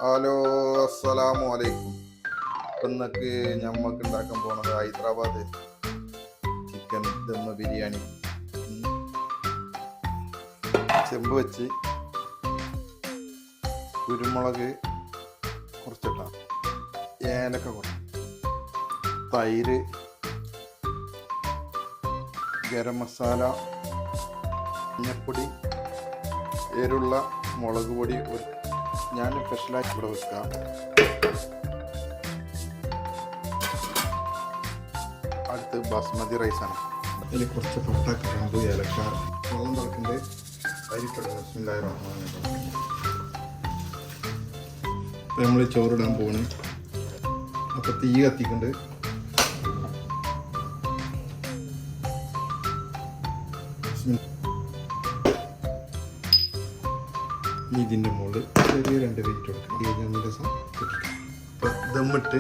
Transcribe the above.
Hello, അസ്സലാമു അലൈക്കും. ഇന്നൊക്കെ ഞമ്മക്ക് ഉണ്ടാക്കാൻ പോണത് ഹൈദരാബാദ് ചിക്കൻ ദം ബിരിയാണി. ചെമ്പ് വെച്ച് കുരുമുളക് കുറച്ചിട്ട, ഏലക്ക കുറച്ച്, തൈര്, ഗരം മസാല, മഞ്ഞപ്പൊടി, എരുള്ള മുളക് പൊടി. ഞാൻ സ്പെഷ്യലായിട്ട് ഇവിടെ വെക്കാം. അടുത്ത് ബാസ്മതി റൈസാണ്. അതിൽ കുറച്ച് പട്ട, കറാമ്പ്, ഏലക്ക, വെള്ളം തിളക്കുന്നുണ്ട്. ഇപ്പം നമ്മൾ ചോറിടാൻ പോകണം. അപ്പം തീ കത്തിക്കുന്നുണ്ട്. ഇതിൻ്റെ മുകളിൽ ചെറിയ 2 വെയിറ്റ് കൊടുക്കണം. ദമ്മിട്ട്